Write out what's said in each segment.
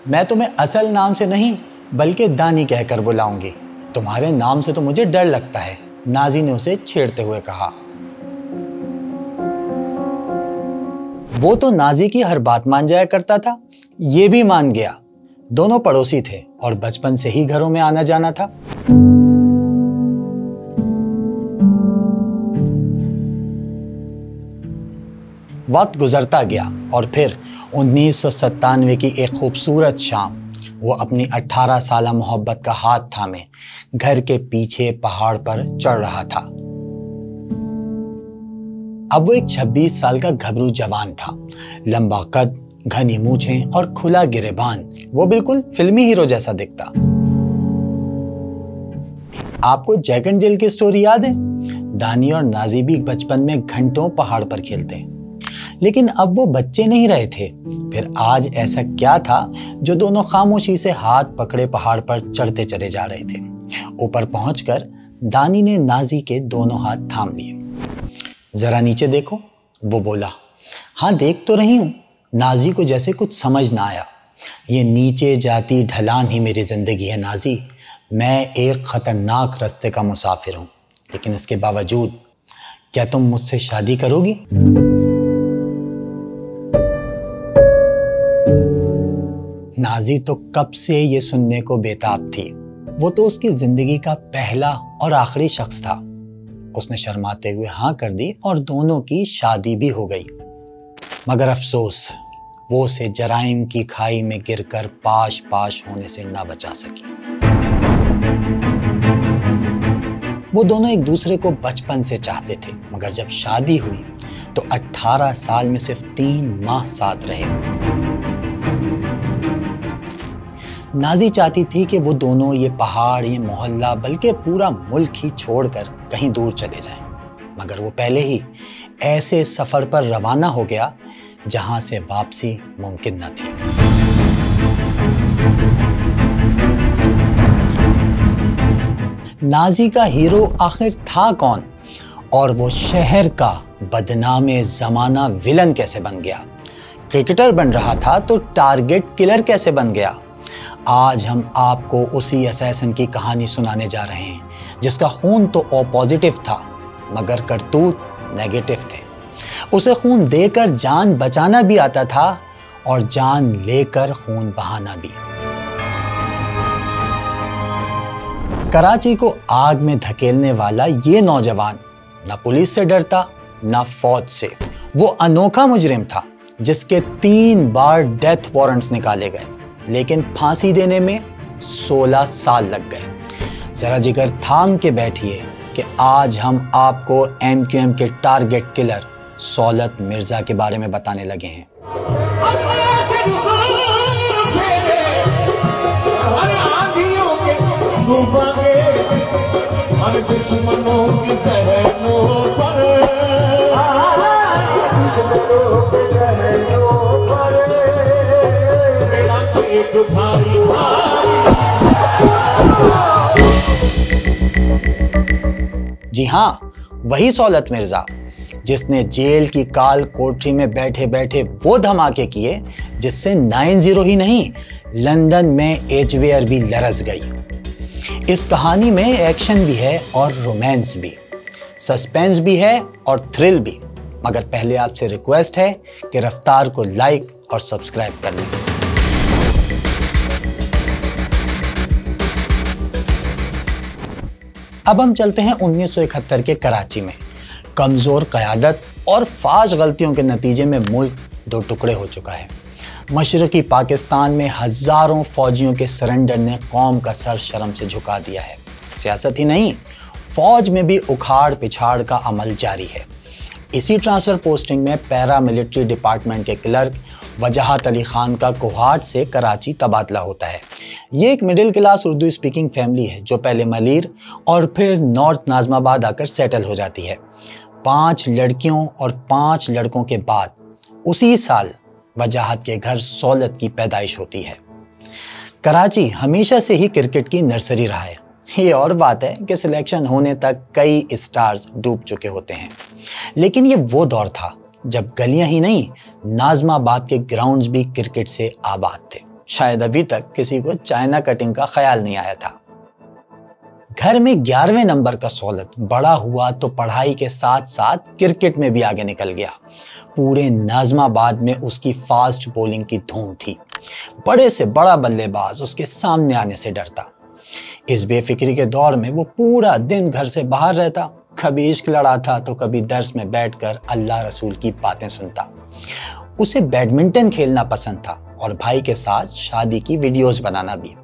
मैं तुम्हें असल नाम से नहीं बल्कि दानी कहकर बुलाऊंगी। तुम्हारे नाम से तो मुझे डर लगता है, नाजी ने उसे छेड़ते हुए कहा। वो तो नाजी की हर बात मान जाया करता था, ये भी मान गया। दोनों पड़ोसी थे और बचपन से ही घरों में आना जाना था। वक्त गुजरता गया और फिर 1997 की एक खूबसूरत शाम वो अपनी 18 साला मोहब्बत का हाथ थामे घर के पीछे पहाड़ पर चढ़ रहा था। अब वो एक 26 साल का घबरू जवान था, लंबा कद, घनी मूछें और खुला गिरेबान। वो बिल्कुल फिल्मी हीरो जैसा दिखता। आपको जैक एंड जिल की स्टोरी याद है? दानी और नाजी भी बचपन में घंटों पहाड़ पर खेलते, लेकिन अब वो बच्चे नहीं रहे थे। फिर आज ऐसा क्या था जो दोनों खामोशी से हाथ पकड़े पहाड़ पर चढ़ते चले जा रहे थे। ऊपर पहुंचकर दानी ने नाजी के दोनों हाथ थाम लिए। जरा नीचे देखो, वो बोला। हाँ देख तो रही हूं। नाजी को जैसे कुछ समझ ना आया। ये नीचे जाती ढलान ही मेरी जिंदगी है नाजी। मैं एक खतरनाक रास्ते का मुसाफिर हूं, लेकिन इसके बावजूद क्या तुम मुझसे शादी करोगी? नाजी तो कब से ये सुनने को बेताब थी। वो तो उसकी जिंदगी का पहला और आखिरी शख्स था। उसने शर्माते हुए हाँ कर दी और दोनों की शादी भी हो गई। मगर अफसोस, वो उसे जराइम की खाई में गिरकर पाश पाश होने से ना बचा सकी। वो दोनों एक दूसरे को बचपन से चाहते थे, मगर जब शादी हुई तो 18 साल में सिर्फ 3 माह साथ रहे। नाजी चाहती थी कि वो दोनों ये पहाड़, ये मोहल्ला, बल्कि पूरा मुल्क ही छोड़कर कहीं दूर चले जाएं। मगर वो पहले ही ऐसे सफर पर रवाना हो गया जहां से वापसी मुमकिन न थी। नाजी का हीरो आखिर था कौन, और वो शहर का बदनामे जमाना विलन कैसे बन गया? क्रिकेटर बन रहा था तो टारगेट किलर कैसे बन गया? आज हम आपको उसी असैसिन की कहानी सुनाने जा रहे हैं, जिसका खून तो ओ पॉजिटिव था मगर करतूत नेगेटिव थे। उसे खून देकर जान बचाना भी आता था और जान लेकर खून बहाना भी। कराची को आग में धकेलने वाला ये नौजवान ना पुलिस से डरता ना फौज से। वो अनोखा मुजरिम था जिसके 3 बार डेथ वारंट्स निकाले गए, लेकिन फांसी देने में 16 साल लग गए। जरा जिगर थाम के बैठिए कि आज हम आपको MQM के टारगेट किलर सौलत मिर्जा के बारे में बताने लगे हैं। जी हाँ, वही सौलत मिर्जा जिसने जेल की काल कोठरी में बैठे बैठे वो धमाके किए जिससे 9/0 ही नहीं, लंदन में HVR भी लरस गई। इस कहानी में एक्शन भी है और रोमांस भी, सस्पेंस भी है और थ्रिल भी। मगर पहले आपसे रिक्वेस्ट है कि रफ्तार को लाइक और सब्सक्राइब कर लें। अब हम चलते हैं 1971 के कराची में। कमजोर क़यादत और फाश गलतियों के नतीजे में मुल्क 2 टुकड़े हो चुका है। मशरकी पाकिस्तान में हजारों फौजियों के सरेंडर ने कौम का सर शर्म से झुका दिया है। सियासत ही नहीं, फौज में भी उखाड़ पिछाड़ का अमल जारी है। इसी ट्रांसफर पोस्टिंग में पैरा मिलिट्री डिपार्टमेंट के क्लर्क वजाहत अली खान का कोहाट से कराची तबादला होता है। ये एक middle class Urdu speaking family है जो पहले मलीर और फिर नॉर्थ नाज़माबाद आकर सेटल हो जाती है। 5 लड़कियों और 5 लड़कों के बाद उसी साल वजाहत के घर सौलत की पैदाइश होती है। कराची हमेशा से ही क्रिकेट की नर्सरी रहा है। ये और बात है कि सिलेक्शन होने तक कई स्टार्स डूब चुके होते हैं, लेकिन ये वो दौर था जब गलियां ही नहीं, नाज़माबाद के ग्राउंड्स भी क्रिकेट से आबाद थे। शायद अभी तक किसी को चाइना कटिंग का ख्याल नहीं आया था। घर में 11वें नंबर का सौलत बड़ा हुआ तो पढ़ाई के साथ साथ क्रिकेट में भी आगे निकल गया। पूरे नाज़माबाद में उसकी फास्ट बॉलिंग की धूम थी। बड़े से बड़ा बल्लेबाज उसके सामने आने से डरता। इस बेफिक्री के दौर में वो पूरा दिन घर से बाहर रहता, कभी इश्क लड़ाता तो कभी दर्स में बैठकर अल्लाह रसूल की बातें सुनता। उसे बैडमिंटन खेलना पसंद था और भाई के साथ शादी की वीडियोस बनाना भी।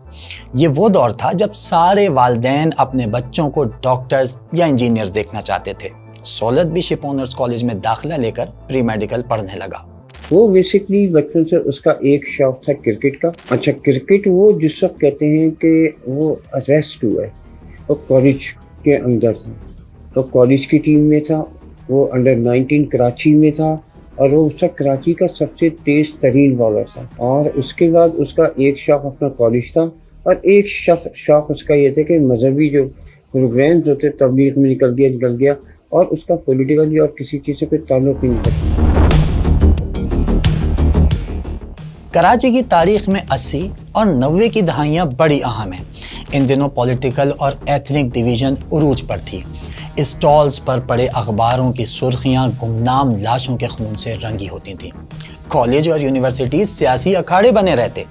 ये वो दौर था जब सारे वालिदैन अपने बच्चों को डॉक्टर्स या इंजीनियर्स देखना चाहते थे। सौलत भी शिप ओनर्स कॉलेज में दाखिला लेकर प्री मेडिकल पढ़ने लगा। वो बेसिकली बचपन से उसका एक शौक था क्रिकेट का। अच्छा, क्रिकेट वो जिस वक्त कहते हैं कि वो अरेस्ट हुआ है, वो कॉलेज के अंदर था, तो कॉलेज की टीम में था, वो अंडर 19 कराची में था और वो उसका कराची का सबसे तेज तरीन बॉलर था। और उसके बाद उसका एक शौक अपना कॉलेज था और एक शौक उसका ये था कि मजहबी जो प्रोग्राम्स होते तबलीग में निकल गया और उसका पॉलिटिकली और किसी चीज़ से कोई ताल्लुक नहीं था। कराची की तारीख में 80 और 90 की दहाइयाँ बड़ी अहम हैं। इन दिनों पॉलिटिकल और एथनिक डिवीज़न उरूज पर थी। स्टॉल्स पर पड़े अखबारों की सुर्खियाँ गुमनाम लाशों के खून से रंगी होती थीं। कॉलेज और यूनिवर्सिटी सियासी अखाड़े बने रहते।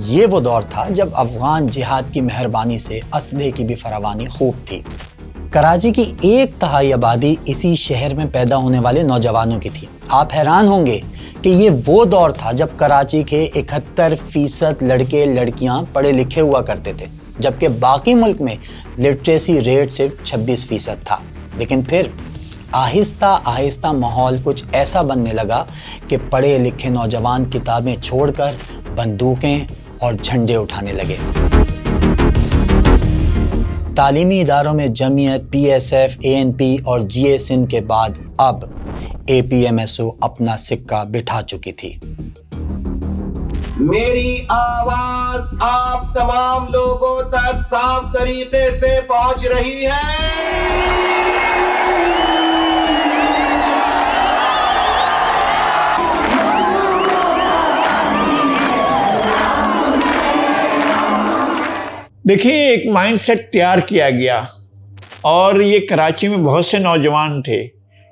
ये वो दौर था जब अफगान जिहाद की मेहरबानी से असलहे की भी फरावानी खूब थी। कराची की 1/3 आबादी इसी शहर में पैदा होने वाले नौजवानों की थी। आप हैरान होंगे कि ये वो दौर था जब कराची के 71% लड़के लड़कियां पढ़े लिखे हुआ करते थे, जबकि बाकी मुल्क में लिटरेसी रेट सिर्फ 26% था। लेकिन फिर आहिस्ता आहिस्ता माहौल कुछ ऐसा बनने लगा कि पढ़े लिखे नौजवान किताबें छोड़कर बंदूकें और झंडे उठाने लगे। तालीमी इदारों में जमीयत, PSF, ANP और GSIN के बाद अब APMSO अपना सिक्का बिठा चुकी थी। मेरी आवाज आप तमाम लोगों तक साफ तरीके से पहुंच रही है। देखिए, एक माइंडसेट तैयार किया गया और ये कराची में बहुत से नौजवान थे।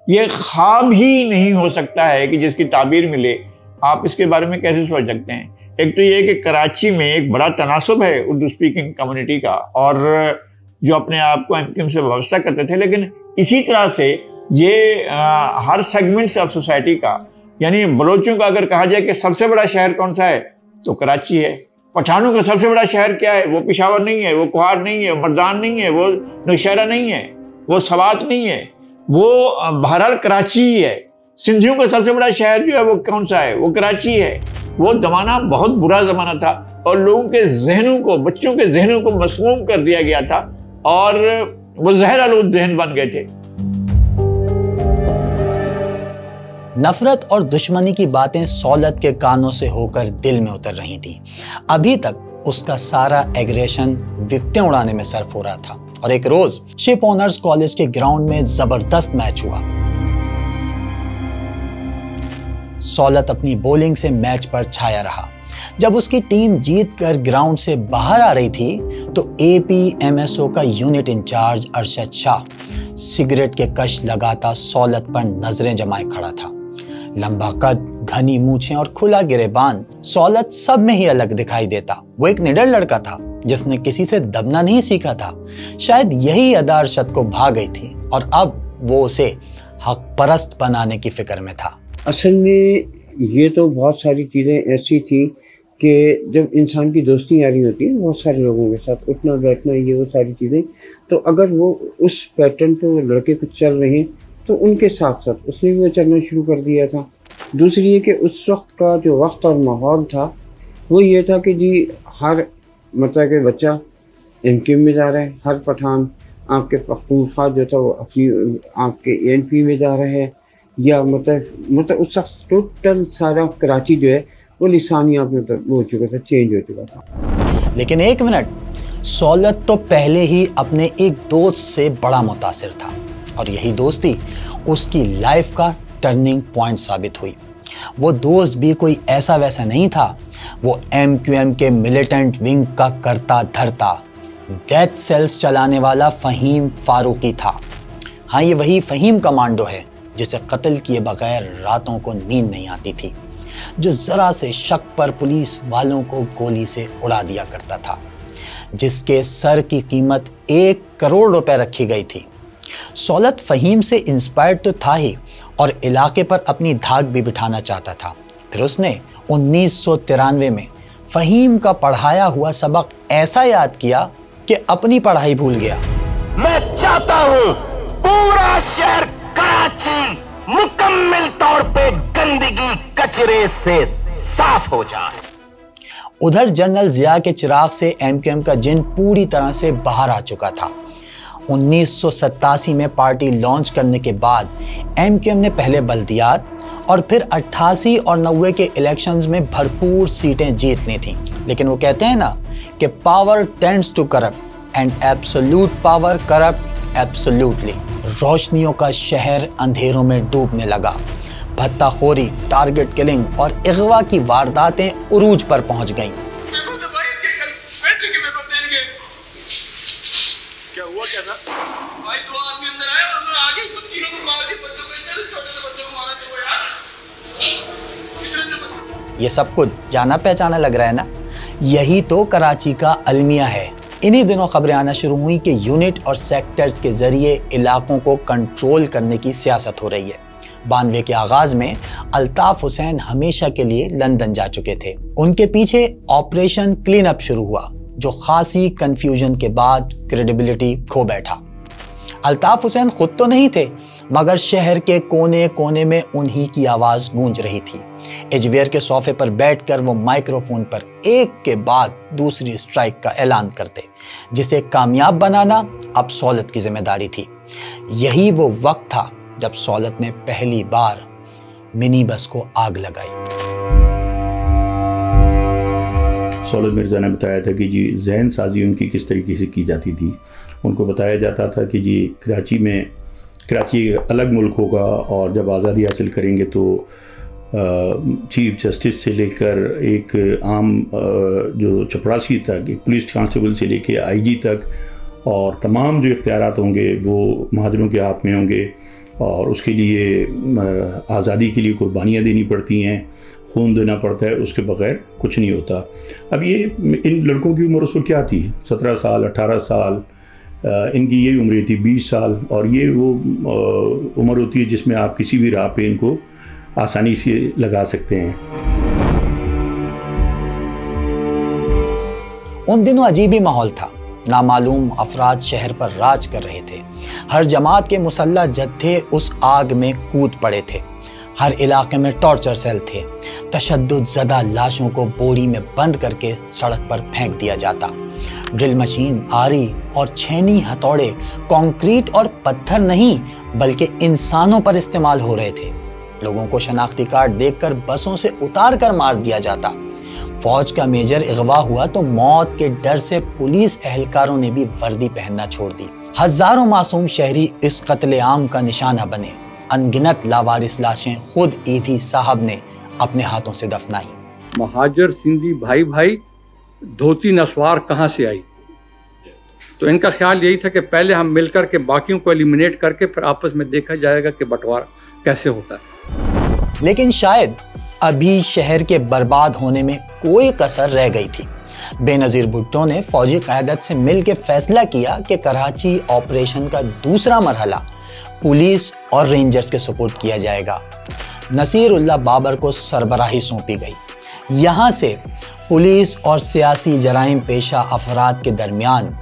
ये ख्वाब ही नहीं हो सकता है कि जिसकी ताबीर मिले। आप इसके बारे में कैसे सोच सकते हैं? एक तो ये कि कराची में एक बड़ा तनासुब है उर्दू स्पीकिंग कम्युनिटी का, और जो अपने आप को MQM से वाबस्ता करते थे, लेकिन इसी तरह से ये हर सेगमेंट ऑफ सोसाइटी का, यानी बलोचों का अगर कहा जाए कि सबसे बड़ा शहर कौन सा है तो कराची है। पठानों का सबसे बड़ा शहर क्या है? वो पेशावर नहीं है, वो कुहार नहीं है, वो मर्दान नहीं है, वो नौशहरा नहीं है, वो सवात नहीं है, वो बहरहाल कराची ही है। सिंधियों का सबसे बड़ा शहर जो है वो कौन सा है? वो कराची है। वो ज़माना बहुत बुरा ज़माना था और लोगों के जहनों को, बच्चों के जहनों को मसमूम कर दिया गया था और वो जहर आलूद जहन बन गए थे। नफरत और दुश्मनी की बातें सौलत के कानों से होकर दिल में उतर रही थी। अभी तक उसका सारा एग्रेशन विकटें उड़ाने में सर्फ हो रहा था और एक रोज शिप ओनर्स कॉलेज के ग्राउंड में जबरदस्त मैच हुआ। सौलत अपनी बॉलिंग से मैच पर छाया रहा। जब उसकी टीम जीतकर ग्राउंड से बाहर आ रही थी तो APMSO का unit incharge Arshad Shah cigarette के कश लगाता सौलत पर नजरें जमाए खड़ा था। लंबा कद, घनी मूछें और खुला गिरेबान, सौलत सब में ही अलग दिखाई देता। वो एक निडर लड़का था जिसने किसी से दबना नहीं सीखा था। शायद यही अदा अरशद को भा गई थी और अब वो उसे हक परस्त बनाने की फिक्र में था। असल में ये तो बहुत सारी चीज़ें ऐसी थी कि जब इंसान की दोस्ती यारी होती है बहुत सारे लोगों के साथ, उठना बैठना, ये वो सारी चीज़ें, तो अगर वो उस पैटर्न पे वो लड़के कुछ चल रहे हैं तो उनके साथ साथ उसने भी वो चलना शुरू कर दिया था। दूसरी ये कि उस वक्त का जो वक्त और माहौल था वो ये था कि जी हर मतलब के बच्चा MQM में जा रहा है, हर पठान आपके पख्तूनख्वा जो था वो अपनी आपके ANP में जा रहा है, या मतलब उस वक्त टोटल सारा कराची जो है वो लिसानिया हो चुका था, चेंज हो चुका था। लेकिन एक मिनट, सौलत तो पहले ही अपने एक दोस्त से बड़ा मुतासिर था और यही दोस्ती उसकी लाइफ का टर्निंग पॉइंट साबित हुई। वो दोस्त भी कोई ऐसा वैसा नहीं था, वो MQM के मिलिटेंट विंग का करता धरता डेथ सेल्स चलाने वाला फ़हीम फारूकी था। हाँ, ये वही फ़हीम कमांडो है जिसे कत्ल किए बगैर रातों को नींद नहीं आती थी, जो ज़रा से शक पर पुलिस वालों को गोली से उड़ा दिया करता था, जिसके सर की कीमत 1 करोड़ रुपए रखी गई थी। सौलत फ़हीम से इंस्पायर्ड तो था ही और इलाके पर अपनी धाक भी बिठाना चाहता था। फिर उसने 1993 में फ़हीम का पढ़ाया हुआ सबक ऐसा याद किया कि अपनी पढ़ाई भूल गया। मैं चाहता हूं पूरा शहर कराची मुकम्मल तौर पे गंदगी कचरे से साफ हो जाए। उधर जनरल जिया के चिराग से MQM का जिन पूरी तरह से बाहर आ चुका था। 1987 में पार्टी लॉन्च करने के बाद MQM ने पहले बल्दियात और फिर 88 और 90 के इलेक्शंस में भरपूर सीटें जीत ली थीं। लेकिन वो कहते हैं ना कि power tends to corrupt and absolute power corrupt absolutely. रोशनियों का शहर अंधेरों में डूबने लगा। भत्ताखोरी, टारगेट किलिंग और अगवा की वारदातें उरूज पर पहुंच गईं। क्या हुआ क्या था? भाई 2 आदमी अंदर आए और उन्होंने आगे खुद तीनों को मार दिया, बच्चों को, इतने छोटे से बच्चों को मारा क्यों यार? ये सब कुछ जाना पहचाना लग रहा है ना? यही तो कराची का अलमिया है। इन्हीं दिनों खबरें आना शुरू हुई कि यूनिट और सेक्टर्स के जरिए इलाकों को कंट्रोल करने की सियासत हो रही है। 92 के आगाज में अल्ताफ हुसैन हमेशा के लिए लंदन जा चुके थे। उनके पीछे ऑपरेशन क्लीन अप शुरू हुआ, जो खासी कंफ्यूजन के बाद क्रेडिबिलिटी खो बैठा। अल्ताफ हुसैन खुद तो नहीं थे, मगर शहर के कोने कोने में उन्हीं की आवाज गूंज रही थी। एजवेयर के सोफे पर बैठकर वो माइक्रोफोन पर एक के बाद दूसरी स्ट्राइक का ऐलान करते, जिसे कामयाब बनाना अब सौलत की जिम्मेदारी थी। यही वो वक्त था जब सौलत ने पहली बार मिनी बस को आग लगाई। सौलत मिर्ज़ा ने बताया था कि जी जहन साजी उनकी किस तरीके से की जाती थी। उनको बताया जाता था कि जी कराची अलग मुल्क होगा और जब आज़ादी हासिल करेंगे तो चीफ जस्टिस से लेकर एक आम जो चपरासी तक, एक पुलिस कांस्टेबल से लेकर IG तक, और तमाम जो इख्तियारात होंगे वो महाजरों के हाथ में होंगे और उसके लिए आज़ादी के लिए कुर्बानियाँ देनी पड़ती हैं, खून देना पड़ता है, उसके बगैर कुछ नहीं होता। अब ये इन लड़कों की उम्र उस वक्त क्या थी? 17 साल, 18 साल, इनकी ये उम्र थी 20 साल, और ये वो उम्र होती है जिसमें आप किसी भी राह पे इनको आसानी से लगा सकते हैं। उन दिनों अजीब ही माहौल था। नामालूम अफराद शहर पर राज कर रहे थे। हर जमात के मुसल्लह जत्थे उस आग में कूद पड़े थे। हर इलाके में टॉर्चर सेल थे। तशद्दुद ज़दा लाशों को बोरी में बंद करके सड़क पर फेंक दिया जाता। ड्रिल मशीन, आरी और छेनी हथौड़े कंक्रीट और पत्थर नहीं बल्कि इंसानों पर इस्तेमाल हो रहे थे। लोगों को शनाख्ती कार्ड देखकर बसों से उतार कर मार दिया जाता। फौज का मेजर अगवा हुआ तो मौत के डर से पुलिस एहलकारों ने भी वर्दी पहनना छोड़ दी। हजारों मासूम शहरी इस कत्लेआम का निशाना बने। अनगिनत लावारिस लाशें खुद ईदी साहब ने अपने हाथों से दफनाई। महाजर सिंधी भाई भाई धोती नस्वार कहाँ से आई? तो इनका ख्याल यही था कि पहले हम मिलकर के बाकियों को एलिमिनेट करके फिर आपस में देखा जाएगा कि बंटवारा कैसे होता है। लेकिन शायद अभी शहर के बर्बाद होने में कोई कसर रह गई थी। बेनज़ीर भुट्टो ने फौजी क़यादत से मिलकर फैसला किया कि कराची ऑपरेशन का दूसरा मरहला पुलिस और रेंजर्स के सुपुर्द किया जाएगा। नसीरुल्लाह बाबर को सरबराही सौंपी गई। यहाँ से पुलिस और सियासी जराइम पेशा अफराद के दरमियान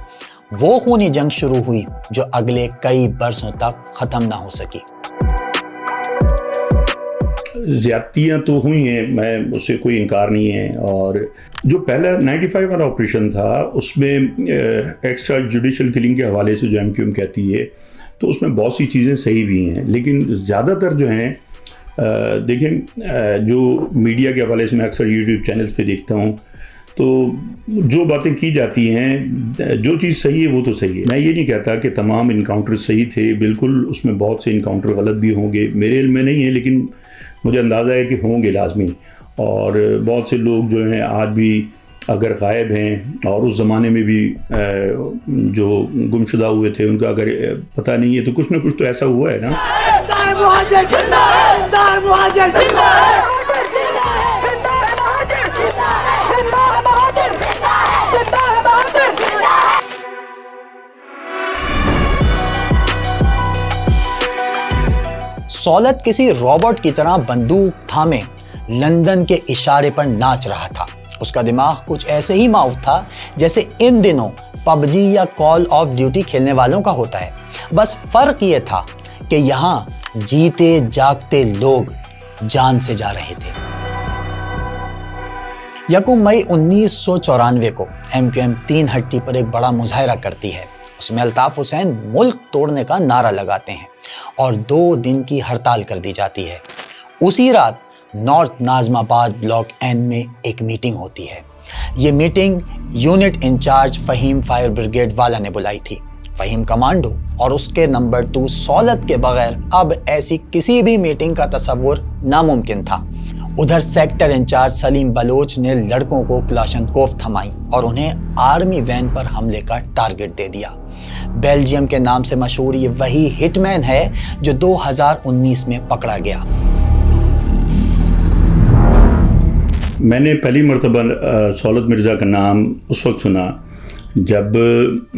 वो खूनी जंग शुरू हुई जो अगले कई बरसों तक ख़त्म ना हो सकी। ज़्यादतियाँ तो हुई हैं, मैं उससे कोई इनकार नहीं है। और जो पहला 95 वाला ऑपरेशन था उसमें एक्स्ट्रा जुडिशल किलिंग के हवाले से जो MQM कहती है, तो उसमें बहुत सी चीज़ें सही भी हैं, लेकिन ज़्यादातर जो हैं देखें, जो मीडिया के हवाले से मैं अक्सर YouTube चैनल्स पे देखता हूँ, तो जो बातें की जाती हैं, जो चीज़ सही है वो तो सही है। मैं ये नहीं कहता कि तमाम इनकाउंटर सही थे, बिल्कुल उसमें बहुत से इनकाउंटर गलत भी होंगे, मेरे इल्म में नहीं है, लेकिन मुझे अंदाज़ा है कि होंगे लाजमी। और बहुत से लोग जो हैं आज भी अगर गायब हैं और उस ज़माने में भी जो गुमशुदा हुए थे उनका अगर पता नहीं है तो कुछ ना कुछ तो ऐसा हुआ है ना। सौलत किसी रॉबोट की तरह बंदूक थामे लंदन के इशारे पर नाच रहा था। उसका दिमाग कुछ ऐसे ही माउथ था जैसे इन दिनों पबजी या कॉल ऑफ ड्यूटी खेलने वालों का होता है। बस फर्क ये था कि यहां जीते जागते लोग जान से जा रहे थे। यकम मई 1994 को MQM 3 हट्टी पर एक बड़ा मुजाहरा करती है। उसमें अल्ताफ हुसैन मुल्क तोड़ने का नारा लगाते हैं और 2 दिन की हड़ताल कर दी जाती है। उसी रात नॉर्थ नाजमाबाद ब्लॉक N में एक मीटिंग होती है। ये meeting unit incharge Faheem fire brigade वाला ने बुलाई थी। फ़हीम कमांडो और उसके नंबर 2 सौलत के बगैर अब ऐसी किसी भी मीटिंग का तसव्वुर नामुमकिन था। उधर सेक्टर इंचार्ज सलीम बलोच ने लड़कों को क्लाशनकोफ थमाई और उन्हें आर्मी वैन पर हमले का टारगेट दे दिया। बेल्जियम के नाम से मशहूर ये वही हिटमैन है जो 2019 में पकड़ा गया। मैंने पहली मरतबा सौलत मिर्ज़ा का नाम उस वक्त सुना जब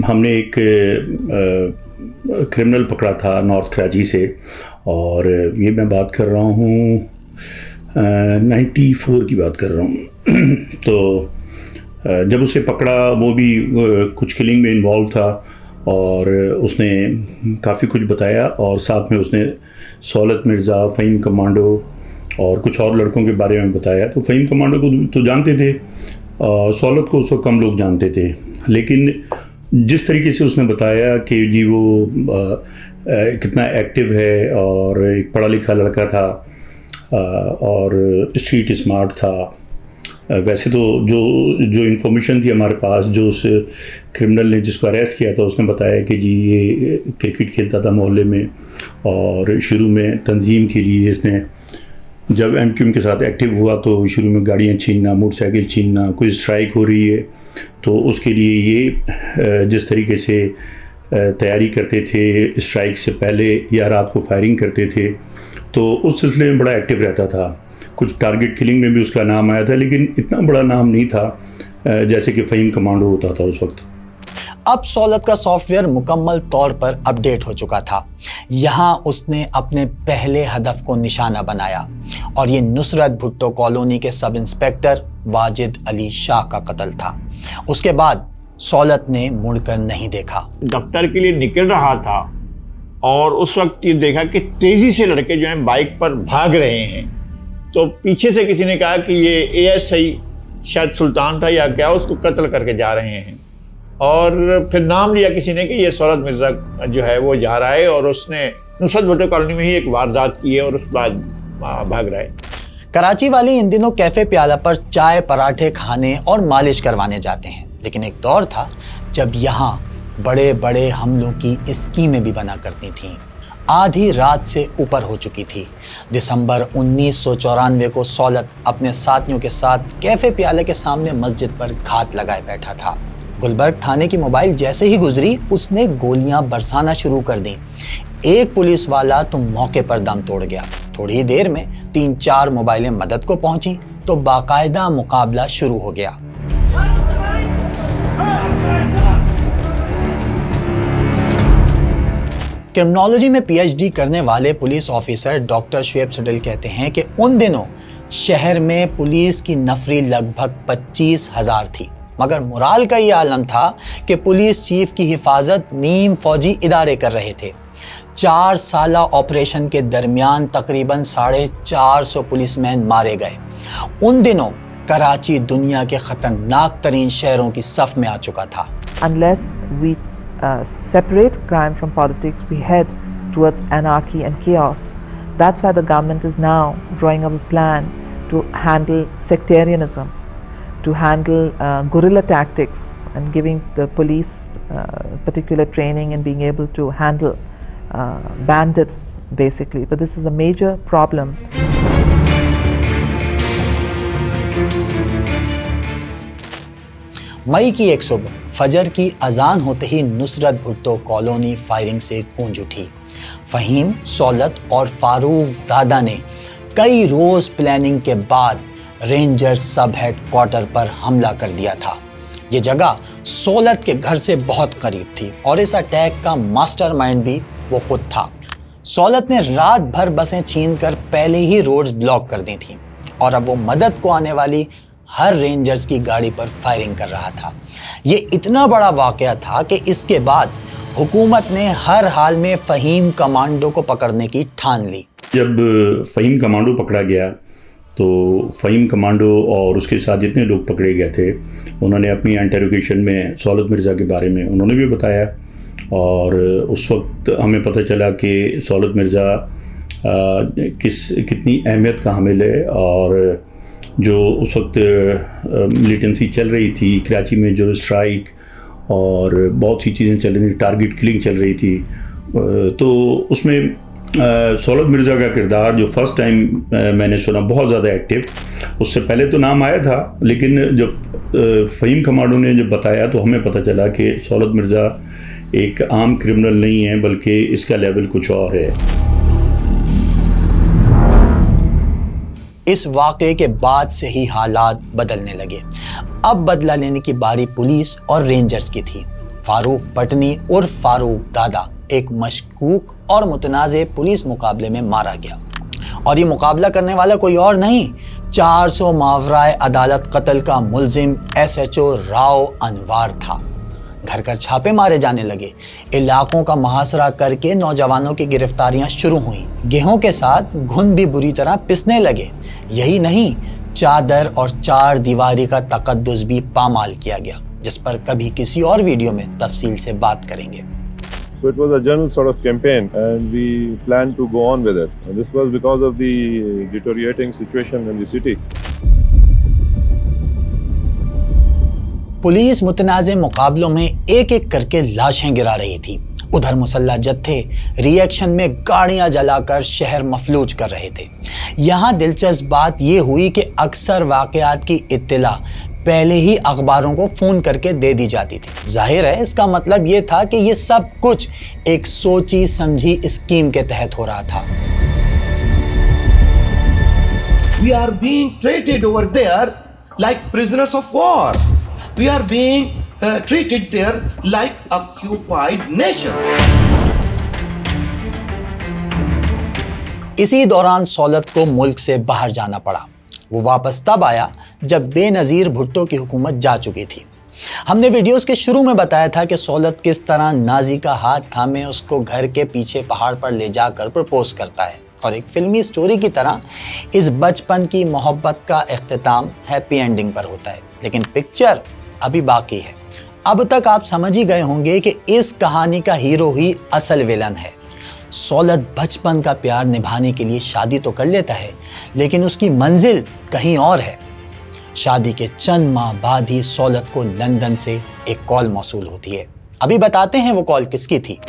हमने एक क्रिमिनल पकड़ा था नॉर्थ कराची से, और ये मैं बात कर रहा हूँ 94 की बात कर रहा हूँ। तो जब उसे पकड़ा वो भी कुछ किलिंग में इन्वॉल्व था और उसने काफ़ी कुछ बताया और साथ में उसने सौलत मिर्ज़ा, फ़हीम कमांडो और कुछ और लड़कों के बारे में बताया। तो फ़हीम कमांडो को तो जानते थे, सौलत को उस वक्त कम लोग जानते थे, लेकिन जिस तरीके से उसने बताया कि जी वो कितना एक्टिव है और एक पढ़ा लिखा लड़का था और स्ट्रीट स्मार्ट था। वैसे तो जो इन्फॉर्मेशन थी हमारे पास, जो उस क्रिमिनल ने जिसको अरेस्ट किया था उसने बताया कि जी ये क्रिकेट खेलता था मोहल्ले में और शुरू में तंजीम के लिए इसने जब MQM के साथ एक्टिव हुआ तो शुरू में गाड़ियाँ छीनना, मोटरसाइकिल छीनना, कोई स्ट्राइक हो रही है तो उसके लिए ये जिस तरीके से तैयारी करते थे स्ट्राइक से पहले या रात को फायरिंग करते थे, तो उस सिलसिले में बड़ा एक्टिव रहता था। कुछ टारगेट किलिंग में भी उसका नाम आया था, लेकिन इतना बड़ा नाम नहीं था जैसे कि फ़हीम कमांडो होता था उस वक्त। अब सौलत का सॉफ्टवेयर मुकम्मल तौर पर अपडेट हो चुका था। यहाँ उसने अपने पहले हदफ को निशाना बनाया और ये नुसरत भुट्टो कॉलोनी के सब इंस्पेक्टर वाजिद अली शाह का कत्ल था। उसके बाद सौलत ने मुड़कर नहीं देखा। दफ्तर के लिए निकल रहा था और उस वक्त ये देखा कि तेजी से लड़के जो हैं बाइक पर भाग रहे हैं। तो पीछे से किसी ने कहा कि ये ASI शायद सुल्तान था या क्या, उसको कत्ल करके जा रहे हैं। और फिर नाम लिया किसी ने कि ये सौलत मिर्ज़ा जो है वो जा रहा है, और उसने नुसरत भुट्टो कॉलोनी में ही एक वारदात की है और उस बाद भाग रहा है। कराची वाले इन दिनों कैफे प्याला पर चाय पराठे खाने और मालिश करवाने जाते हैं, लेकिन एक दौर था जब यहाँ बड़े बड़े हमलों की स्कीमें भी बना करती थीं। आधी रात से ऊपर हो चुकी थी। दिसंबर 1994 को सौलत अपने साथियों के साथ कैफे प्याले के सामने मस्जिद पर घात लगाए बैठा था। गुलबर्ग थाने की मोबाइल जैसे ही गुजरी उसने गोलियां बरसाना शुरू कर दी। एक पुलिस वाला तो मौके पर दम तोड़ गया। थोड़ी ही देर में 3-4 मोबाइलें मदद को पहुंची तो बाकायदा मुकाबला शुरू हो गया। क्रिमिनोलॉजी में PhD करने वाले पुलिस ऑफिसर डॉक्टर शुएब सडिल कहते हैं कि उन दिनों शहर में पुलिस की नफरी लगभग 25,000 थी, मगर मुराल का ये आलम था कि पुलिस चीफ की हिफाजत नीम फौजी इदारे कर रहे थे। 4 साला ऑपरेशन के दरमियान तकरीबन 450 पुलिसमैन मारे गए। उन दिनों कराची दुनिया के खतरनाक तरीन शहरों की सफ में आ चुका था। Unless we separate crime from politics, we head towards anarchy and chaos. That's why the government is now drawing up a plan to handle sectarianism, to handle guerrilla tactics, and giving the police particular training and being able to handle bandits basically. But this is a major problem. मई की एक सुबह फजर की अजान होते ही Nusrat Bhutto colony firing से गूंज उठी। फहीम, सौलत और फारूक दादा ने कई रोज प्लानिंग के बाद रेंजर सब हेडक्वार्टर पर हमला कर दिया था। ये जगह सौलत के घर से बहुत करीब थी और इस अटैक का मास्टरमाइंड भी वो खुद था। सौलत ने रात भर बसें छीनकर पहले ही रोड्स ब्लॉक कर दी थी और अब वो मदद को आने वाली हर रेंजर्स की गाड़ी पर फायरिंग कर रहा था। ये इतना बड़ा वाकया था कि इसके बाद हुकूमत ने हर हाल में फहीम कमांडो को पकड़ने की ठान ली। जब फहीम कमांडो पकड़ा गया तो फहीम कमांडो और उसके साथ जितने लोग पकड़े गए थे उन्होंने अपनी इंटरोगेशन में सौलत मिर्ज़ा के बारे में उन्होंने भी बताया और उस वक्त हमें पता चला कि सौलत मिर्ज़ा कितनी अहमियत का हामिल है और जो उस वक्त मिलिटेंसी चल रही थी कराची में, जो स्ट्राइक और बहुत सी चीज़ें चल रही थी, टारगेट किलिंग चल रही थी, तो उसमें सौलत मिर्ज़ा का किरदार जो फर्स्ट टाइम मैंने सुना बहुत ज़्यादा एक्टिव। उससे पहले तो नाम आया था लेकिन जब फहीम कमांडो ने जब बताया तो हमें पता चला कि सौलत मिर्ज़ा एक आम क्रिमिनल नहीं है बल्कि इसका लेवल कुछ और है। इस वाक़े के बाद से ही हालात बदलने लगे। अब बदला लेने की बारी पुलिस और रेंजर्स की थी। फारूक पटनी उर्फ फारूक दादा एक मशकूक और मुतनाज़े पुलिस मुकाबले में मारा गया और ये मुकाबला करने वाला कोई और नहीं, 400 मावराए अदालत कत्ल का मुल्जिम SHO राव अनवार था। घर घर छापे मारे जाने लगे, इलाकों का मुहासरा करके नौजवानों की गिरफ्तारियां शुरू हुई। गेहूं के साथ घुन भी बुरी तरह पिसने लगे। यही नहीं, चादर और चार दीवारी का तकद्दुस भी पामाल किया गया, जिस पर कभी किसी और वीडियो में तफसील से बात करेंगे। So it was a general sort of campaign and we planned to go on with it. And this was because of the deteriorating situation in the city. Police मुतनाज़े मुकाबलों में एक एक करके लाशें गिरा रही थी। उधर मुसल्ला जत्थे रिएक्शन में गाड़ियां जलाकर शहर मफलूज कर रहे थे। यहाँ दिलचस्प बात यह हुई कि अक्सर वाक़यात की इत्तला पहले ही अखबारों को फ़ोन करके दे दी जाती थी। जाहिर है इसका मतलब ये था कि ये सब कुछ एक सोची समझी स्कीम के तहत हो रहा था। We are being treated over there like prisoners of war. We are being treated there like occupied nation. इसी दौरान सौलत को मुल्क से बाहर जाना पड़ा। वो वापस तब आया जब बेनज़ीर भुट्टो की हुकूमत जा चुकी थी। हमने वीडियोस के शुरू में बताया था कि सौलत किस तरह नाजी का हाथ थामे उसको घर के पीछे पहाड़ पर ले जाकर प्रपोज करता है और एक फिल्मी स्टोरी की तरह इस बचपन की मोहब्बत का इख्तिताम हैप्पी एंडिंग पर होता है। लेकिन पिक्चर अभी बाकी है। अब तक आप समझ ही गए होंगे कि इस कहानी का हीरो ही असल विलन है। सौलत बचपन का प्यार निभाने के लिए शादी तो कर लेता है लेकिन उसकी मंजिल कहीं और है। शादी के चंद माह बाद ही सौलत को लंदन से एक कॉल मौसूल होती है। अभी बताते हैं वो कॉल किसकी थी।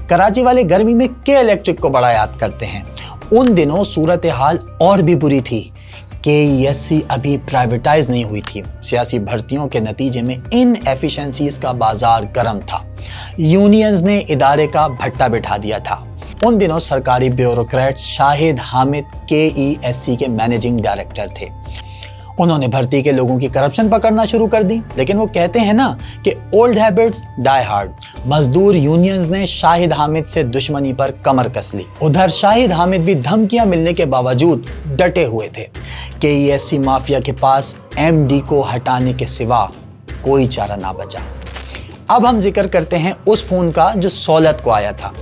कराची वाले गर्मी में के इलेक्ट्रिक को बड़ा याद करते हैं। उन दिनों सूरत हाल और भी बुरी थी। KESC अभी प्राइवेटाइज नहीं हुई थी। सियासी भर्तियों के नतीजे में इन एफिशिएंसीज का बाजार गर्म था। यूनियंस ने इदारे का भट्टा बिठा दिया था। उन दिनों सरकारी ब्यूरोक्रेट शाहिद हामिद KESC के मैनेजिंग डायरेक्टर थे। उन्होंने भर्ती के लोगों की करप्शन पकड़ना शुरू कर दी। लेकिन वो कहते हैं ना कि ओल्ड हैबिट्स डाई हार्ड। मजदूर यूनियंस ने शाहिद हामिद से दुश्मनी पर कमर कस ली। उधर शाहिद हामिद भी धमकियां मिलने के बावजूद डटे हुए थे। KESC माफिया के पास MD को हटाने के सिवा कोई चारा ना बचा। अब हम जिक्र करते हैं उस फोन का जो सौलत को आया था।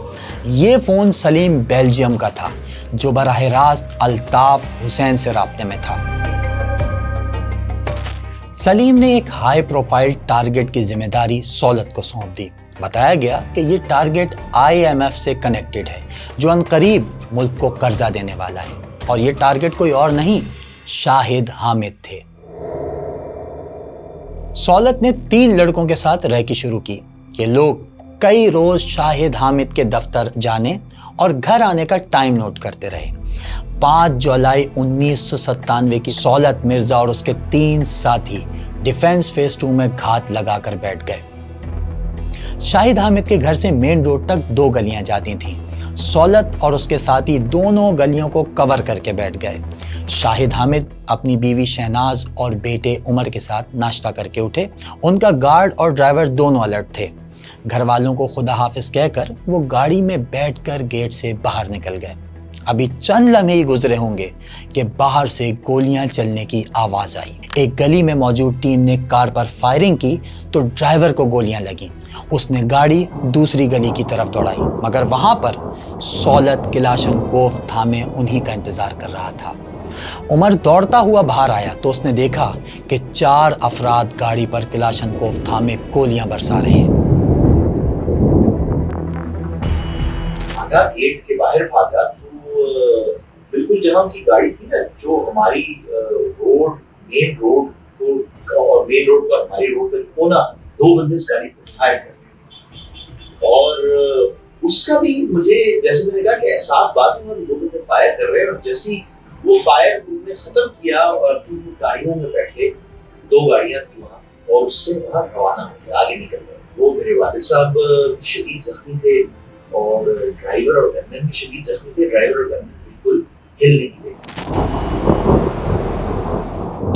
ये फोन सलीम बेल्जियम का था जो बराह रास्त अल्ताफ हुसैन से राब्ते में था। सलीम ने एक हाई प्रोफाइल टारगेट की जिम्मेदारी सौलत को सौंप दी। बताया गया कि ये टारगेट IMF से कनेक्टेड है जो अनकरीब मुल्क को कर्जा देने वाला है और ये टारगेट कोई और नहीं शाहिद हामिद थे। सौलत ने 3 लड़कों के साथ रैकी शुरू की। ये लोग कई रोज शाहिद हामिद के दफ्तर जाने और घर आने का टाइम नोट करते रहे। 5 जुलाई 1997 की सौलत मिर्जा और उसके 3 साथी डिफेंस फेज 2 में घात लगाकर बैठ गए। शाहिद हामिद के घर से मेन रोड तक 2 गलियां जाती थीं। सौलत और उसके साथी दोनों गलियों को कवर करके बैठ गए। शाहिद हामिद अपनी बीवी शहनाज और बेटे उमर के साथ नाश्ता करके उठे। उनका गार्ड और ड्राइवर दोनों अलर्ट थे। घर वालों को खुदा हाफिज कहकर वो गाड़ी में बैठकर गेट से बाहर निकल गए। अभी चंद लम्हे ही गुजरे होंगे कि बाहर से गोलियां चलने की आवाज आई। एक गली में मौजूद टीम ने कार पर फायरिंग की तो ड्राइवर को गोलियां लगीं। उसने गाड़ी दूसरी गली की तरफ दौड़ाई, मगर वहां पर सौलत किलाशनकोव थामे उन्हीं का इंतजार कर रहा था। उमर दौड़ता हुआ बाहर आया तो उसने देखा कि 4 अफराद गाड़ी पर किलाशनकोव थामे गोलियां बरसा रहे हैं। भागा, गेट के बाहर भागा तो बिल्कुल जहां उनकी गाड़ी थी ना, जो हमारी रोड, मेन रोड को और मेन रोड का हमारी रोड का कोना, 2 बंदे उस गाड़ी पर फायर कर रहे थे। और उसका भी मुझे, जैसे मैंने कहा कि एहसास बाद में 2 बंदे फायर कर रहे हैं, और जैसे वो फायर उन्होंने खत्म किया और अपनी गाड़ियों में बैठे, 2 गाड़ियां थी वहां, और उससे वहां रवाना हो गए, आगे निकल गए। वो मेरे वालिद साहब शदीद जख्मी थे और ड्राइवर और गनमैन भी शदीद जख्मी थे। ड्राइवर और गनमैन बिल्कुल हिल नहीं रहे।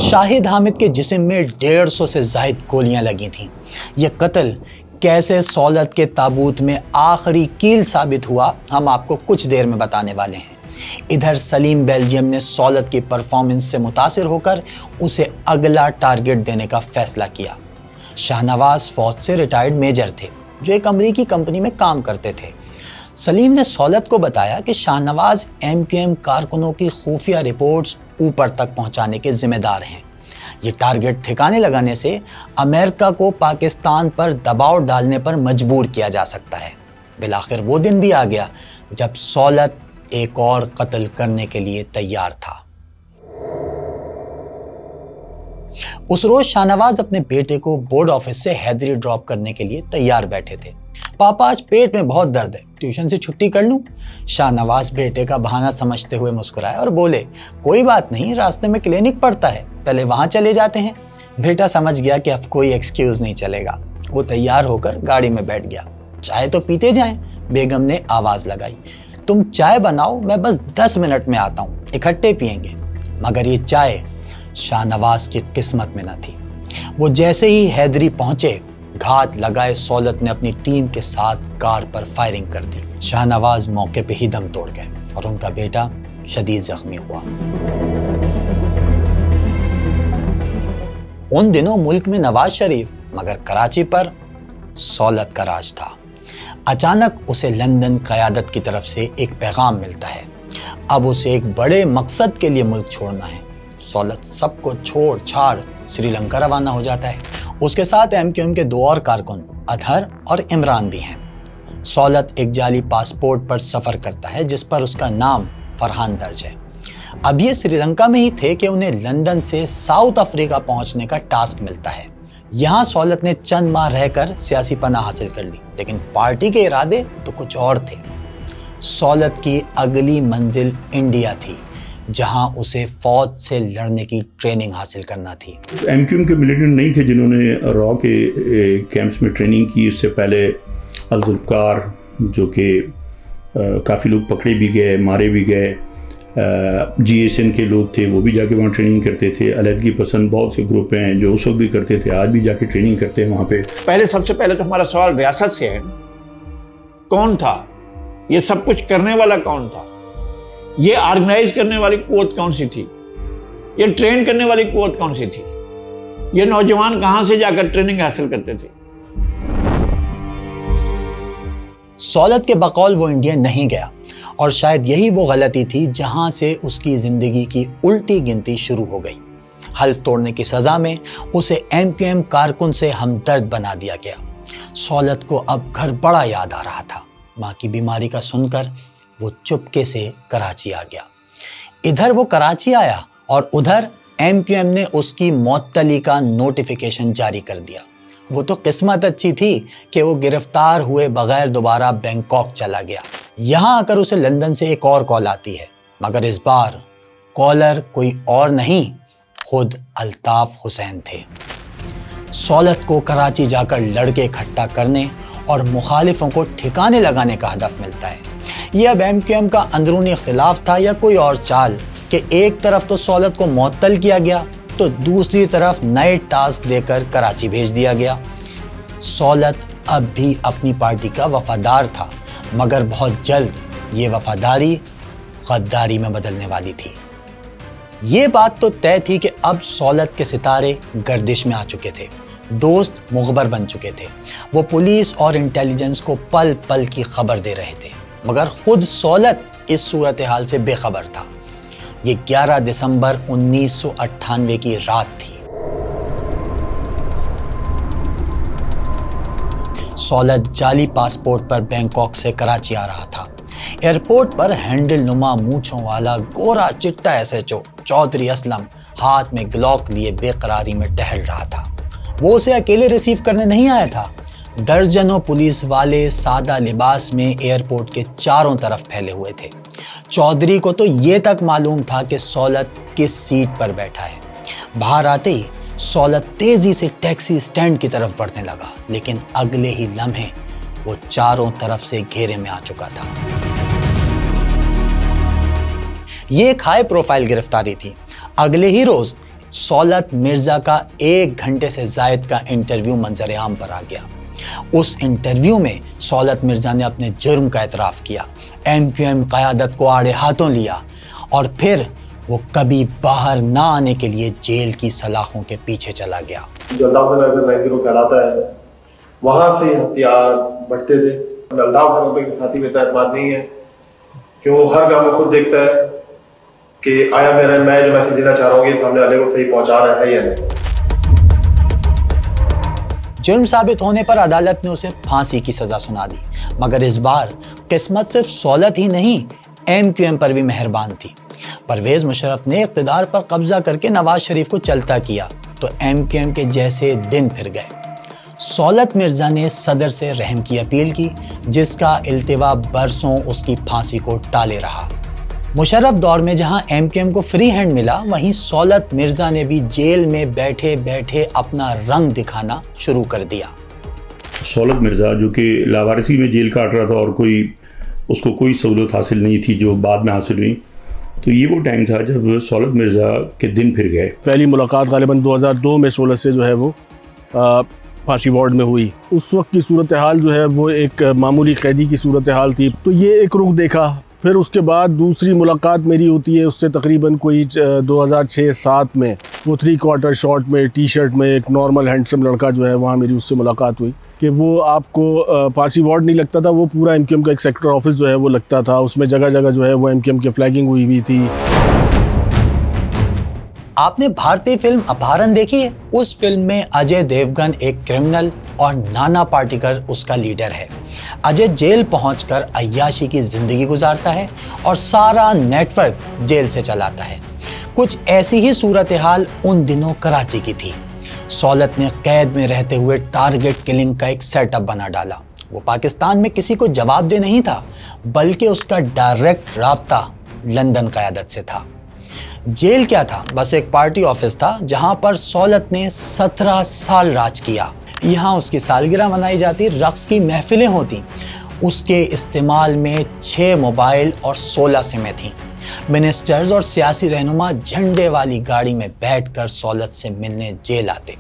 शाहिद हामिद के जिस्म में 150 से ज़ायद गोलियां लगी थीं। यह कत्ल कैसे सौलत के ताबूत में आखिरी कील साबित हुआ, हम आपको कुछ देर में बताने वाले हैं। इधर सलीम बेल्जियम ने सौलत की परफॉर्मेंस से मुतासिर होकर उसे अगला टारगेट देने का फैसला किया। शाहनवाज फौज से रिटायर्ड मेजर थे जो एक अमरीकी कंपनी में काम करते थे। सलीम ने सौलत को बताया कि शाहनवाज MQM कारकुनों की खुफिया रिपोर्ट्स ऊपर तक पहुंचाने के जिम्मेदार हैं। ये टारगेट ठिकाने लगाने से अमेरिका को पाकिस्तान पर दबाव डालने पर मजबूर किया जा सकता है। बिलाखिर वो दिन भी आ गया जब सौलत एक और कत्ल करने के लिए तैयार था। उस रोज शाहनवाज अपने बेटे को बोर्ड ऑफिस से हैदरी ड्रॉप करने के लिए तैयार बैठे थे। पापा, आज पेट में बहुत दर्द है, ट्यूशन से छुट्टी कर लूं? शाहनवाज बेटे का बहाना समझते हुए मुस्कुराए और बोले, कोई बात नहीं, रास्ते में क्लिनिक पड़ता है, पहले वहां चले जाते हैं। बेटा समझ गया कि अब कोई एक्सक्यूज नहीं चलेगा। वो तैयार होकर गाड़ी में बैठ गया। चाय तो पीते जाएं, बेगम ने आवाज लगाई। तुम चाय बनाओ, मैं बस 10 मिनट में आता हूँ, इकट्ठे पियेंगे। मगर ये चाय शाहनवाज की किस्मत में न थी। वो जैसे ही हैदरी पहुंचे, घात लगाए सौलत ने अपनी टीम के साथ कार पर फायरिंग कर दी। शाहनवाज मौके पे ही दम तोड़ गए और उनका बेटा शदीद जख्मी हुआ। उन दिनों मुल्क में नवाज शरीफ, मगर कराची पर सौलत का राज था। अचानक उसे लंदन क़यादत की तरफ से एक पैगाम मिलता है। अब उसे एक बड़े मकसद के लिए मुल्क छोड़ना है। सौलत सबको छोड़ छाड़ श्रीलंका रवाना हो जाता है। उसके साथ MQM के 2 और कारकुन अतहर और इमरान भी हैं। सौलत एक जाली पासपोर्ट पर सफ़र करता है जिस पर उसका नाम फरहान दर्ज है। अब ये श्रीलंका में ही थे कि उन्हें लंदन से साउथ अफ्रीका पहुंचने का टास्क मिलता है। यहाँ सौलत ने चंद माह रहकर सियासी पनाह हासिल कर ली, लेकिन पार्टी के इरादे तो कुछ और थे। सौलत की अगली मंजिल इंडिया थी, जहां उसे फौज से लड़ने की ट्रेनिंग हासिल करना थी। MQM के मिलिटेंट नहीं थे जिन्होंने रॉ के कैंप्स में ट्रेनिंग की। इससे पहले अल-जुल्फ़कार, जो कि काफ़ी लोग पकड़े भी गए, मारे भी गए, GSN के लोग थे, वो भी जाके वहाँ ट्रेनिंग करते थे। अलहदगी पसंद बहुत से ग्रुप हैं जो उस वक्त भी करते थे, आज भी जाके ट्रेनिंग करते हैं वहाँ पे। पहले सबसे पहले तो हमारा सवाल रियासत से है, कौन था ये सब कुछ करने वाला? कौन था ये ऑर्गेनाइज करने वाली कुव्वत? कौन सी थी ये ट्रेन करने वाली कुव्वत? कौन सी थी? ये नौजवान कहां से जाकर ट्रेनिंग हासिल करते थे? सौलत के बकौल वो इंडिया नहीं गया, और शायद यही वो गलती थी जहां से उसकी जिंदगी की उल्टी गिनती शुरू हो गई। हल्फ तोड़ने की सजा में उसे MQM कारकुन से हमदर्द बना दिया गया। सौलत को अब घर बड़ा याद आ रहा था। माँ की बीमारी का सुनकर वो चुपके से कराची आ गया। इधर वो कराची आया और उधर MQM ने उसकी मौतली का नोटिफिकेशन जारी कर दिया। वो तो किस्मत अच्छी थी कि वो गिरफ्तार हुए बगैर दोबारा बैंकॉक चला गया। यहाँ आकर उसे लंदन से एक और कॉल आती है। मगर इस बार कॉलर कोई और नहीं, खुद अल्ताफ हुसैन थे। सौलत को कराची जाकर लड़के इकट्ठा करने और मुखालिफों को ठिकाने लगाने का हदफ मिलता है। यह अब MQM का अंदरूनी इख्तिलाफ था या कोई और चाल कि एक तरफ तो सौलत को मुअत्तल किया गया तो दूसरी तरफ नए टास्क देकर कराची भेज दिया गया। सौलत अब भी अपनी पार्टी का वफादार था, मगर बहुत जल्द ये वफादारी गद्दारी में बदलने वाली थी। ये बात तो तय थी कि अब सौलत के सितारे गर्दिश में आ चुके थे, दोस्त मुखबर बन चुके थे। वो पुलिस और इंटेलिजेंस को पल पल की खबर दे रहे थे, मगर खुद सौलत इस सूरत हाल से बेखबर था। ये 11 दिसंबर 1998 की रात थी। सौलत जाली पासपोर्ट पर बैंकॉक से कराची आ रहा था। एयरपोर्ट पर हैंडल नुमा मूंछों वाला गोरा चिट्टा SHO चौधरी असलम हाथ में ग्लॉक लिए बेकरारी में टहल रहा था। वो उसे अकेले रिसीव करने नहीं आया था। दर्जनों पुलिस वाले सादा लिबास में एयरपोर्ट के चारों तरफ फैले हुए थे। चौधरी को तो ये तक मालूम था कि सौलत किस सीट पर बैठा है। बाहर आते ही सौलत तेजी से टैक्सी स्टैंड की तरफ बढ़ने लगा, लेकिन अगले ही लम्हे वो चारों तरफ से घेरे में आ चुका था। ये एक हाई प्रोफाइल गिरफ्तारी थी। अगले ही रोज सौलत मिर्जा का 1 घंटे से जायद का इंटरव्यू मंजर आम पर आ गया। उस इंटरव्यू में सौलत मिर्जा ने अपने जुर्म का एतराफ़ किया, MQM क़यादत को आड़े हाथों लिया और फिर वो कभी बाहर ना आने के लिए जेल की सलाखों के पीछे चला गया। जो अल्ताफ गिरोह कहलाता है, वहाँ से हथियार बढ़ते थे। अल्ताफ के साथी में एतमाद नहीं है, क्यों हर काम में खुद देखता है कि आया मैं जो मैसेज देना चाह रहा हूँ ये सामने वाले को सही पहुँचा रहा है या नहीं। जुर्म साबित होने पर अदालत ने उसे फांसी की सजा सुना दी, मगर इस बार किस्मत सिर्फ सौलत ही नहीं MQM पर भी मेहरबान थी। परवेज मुशर्रफ ने इक़्तिदार पर कब्जा करके नवाज शरीफ को चलता किया तो MQM के जैसे दिन फिर गए। सौलत मिर्जा ने सदर से रहम की अपील की, जिसका इल्तिवा बरसों उसकी फांसी को टाले रहा। मुशर्रफ दौर में जहां MQM को फ्री हैंड मिला, वहीं सौलत मिर्जा ने भी जेल में बैठे बैठे अपना रंग दिखाना शुरू कर दिया। सौलत मिर्जा जो कि लावारिसी में जेल काट रहा था और उसको कोई सहूलत हासिल नहीं थी जो बाद में हासिल हुई, तो ये वो टाइम था जब सौलत मिर्जा के दिन फिर गए। पहली मुलाकात गालिबन 2002 में सौलत से जो है वो फांसी वार्ड में हुई। उस वक्त की सूरत हाल जो है वो एक मामूली कैदी की सूरत हाल थी, तो ये एक रुख देखा। फिर उसके बाद दूसरी मुलाकात मेरी होती है उससे तकरीबन कोई 2006-07 में। वो 3/4 शॉर्ट में टी-शर्ट में एक नॉर्मल हैंडसम लड़का जो है वहाँ मेरी उससे मुलाकात हुई कि वो आपको फांसी वार्ड नहीं लगता था, वो पूरा MQM का एक सेक्टर ऑफिस जो है वो लगता था। उसमें जगह जगह जो है वो MQM की फ्लैगिंग हुई हुई थी। आपने भारतीय फिल्म अपहरण देखी है? उस फिल्म में अजय देवगन एक क्रिमिनल और नाना पाटेकर उसका लीडर है। अजय जेल पहुंचकर अय्याशी की जिंदगी गुजारता है और सारा नेटवर्क जेल से चलाता है। कुछ ऐसी ही सूरत हाल उन दिनों कराची की थी। सौलत ने कैद में रहते हुए टारगेट किलिंग का एक सेटअप बना डाला। वो पाकिस्तान में किसी को जवाब दे नहीं था, बल्कि उसका डायरेक्ट राब्ता लंदन क़यादत से था। जेल क्या था? बस एक पार्टी ऑफिस था जहां पर सौलत ने 17 साल राज किया। यहाँ उसकी सालगिरह मनाई जाती, रक्स की महफिलें होती। उसके इस्तेमाल में 6 मोबाइल और 16 सिमें थीं। मिनिस्टर्स और सियासी रहनुमा झंडे वाली गाड़ी में बैठकर सौलत से मिलने जेल आते।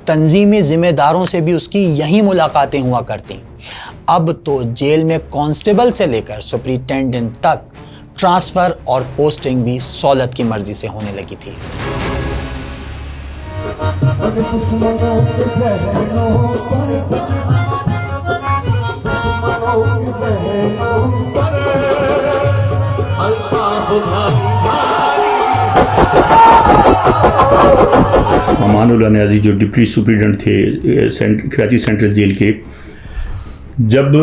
तंजीमी जिम्मेदारों से भी उसकी यही मुलाकातें हुआ करती। अब तो जेल में कांस्टेबल से लेकर सुपरिटेंडेंट तक ट्रांसफर और पोस्टिंग भी सौलत की मर्जी से होने लगी थी। अमानुल्लाह नियाज़ी जो डिप्टी सुपरिटेंडेंट थे कराची सेंट्रल जेल के, जब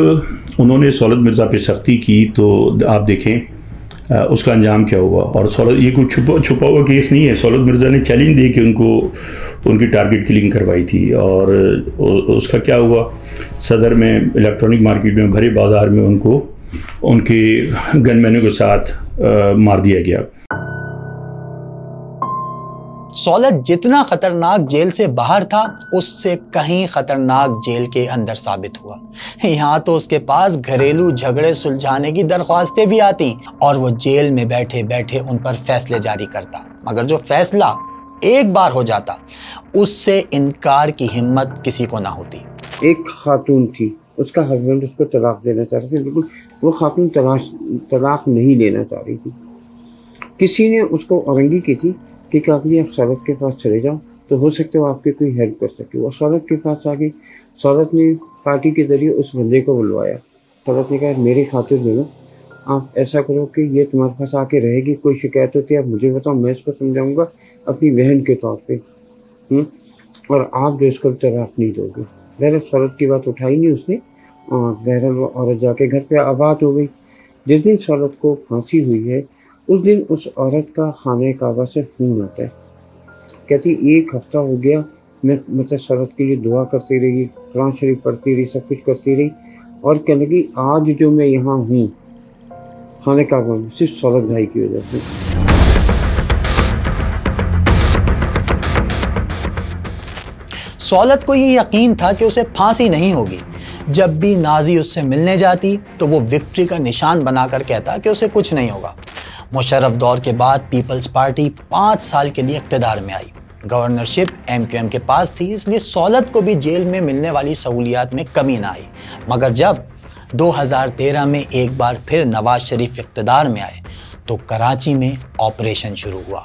उन्होंने सौलत मिर्ज़ा पे सख्ती की तो आप देखें उसका अंजाम क्या हुआ। और सौलत, ये कोई छुपा हुआ केस नहीं है। सौलत मिर्ज़ा ने चैलेंज दे के उनकी टारगेट किलिंग करवाई थी। और उसका क्या हुआ, सदर में इलेक्ट्रॉनिक मार्केट में भरे बाज़ार में उनको उनके गनमैनों के साथ मार दिया गया। सौलत जितना खतरनाक जेल से बाहर था उससे कहीं खतरनाक जेल के अंदर साबित हुआ। यहाँ तो उसके पास घरेलू झगड़े सुलझाने की दरख्वास्तें भी आती और वो जेल में बैठे बैठे उन पर फैसले जारी करता, मगर जो फैसला एक बार हो जाता उससे इनकार की हिम्मत किसी को ना होती। एक खातून थी, उसका हस्बैंड उसको तलाक देना चाह रहे थे, बिल्कुल वो खातून तलाक नहीं लेना चाह रही थी। किसी ने उसको औरंगी की थी कि काकली आप सौलत के पास चले जाओ तो हो सकता है आपकी कोई हेल्प कर सके। वो सौलत के पास आ गई। सौलत ने पार्टी के ज़रिए उस बंदे को बुलवाया। सौलत ने कहा मेरी खातिर दे दो, आप ऐसा करो कि ये तुम्हारे पास आके रहेगी, कोई शिकायत होती है आप मुझे बताओ, मैं इसको समझाऊंगा अपनी बहन के तौर पे, और आप जो इसको तलाक नहीं दोगे। बहरहाल सौलत की बात उठाई नहीं उसने और बहरहाल वो औरत जाके घर पे आबाद हो गई। जिस दिन सौलत को फांसी हुई है उस दिन उस औरत का खाने काबा से फ़ोन आता है, कहती 1 हफ्ता हो गया मैं मतलब सौलत के लिए दुआ करती रही, कुरान शरीफ पढ़ती रही, सब कुछ करती रही, और कहने लगी आज जो मैं यहाँ हूँ खाने काबा में सिर्फ सौलत भाई की वजह से। सौलत को ये यकीन था कि उसे फांसी नहीं होगी। जब भी नाजी उससे मिलने जाती तो वो विक्ट्री का निशान बनाकर कहता कि उसे कुछ नहीं होगा। मुशर्रफ दौर के बाद पीपल्स पार्टी 5 साल के लिए इक़्तिदार में आई। गवर्नरशिप MQM के पास थी, इसलिए सौलत को भी जेल में मिलने वाली सहूलियात में कमी ना आई। मगर जब 2013 में एक बार फिर नवाज शरीफ इक़्तिदार में आए तो कराची में ऑपरेशन शुरू हुआ।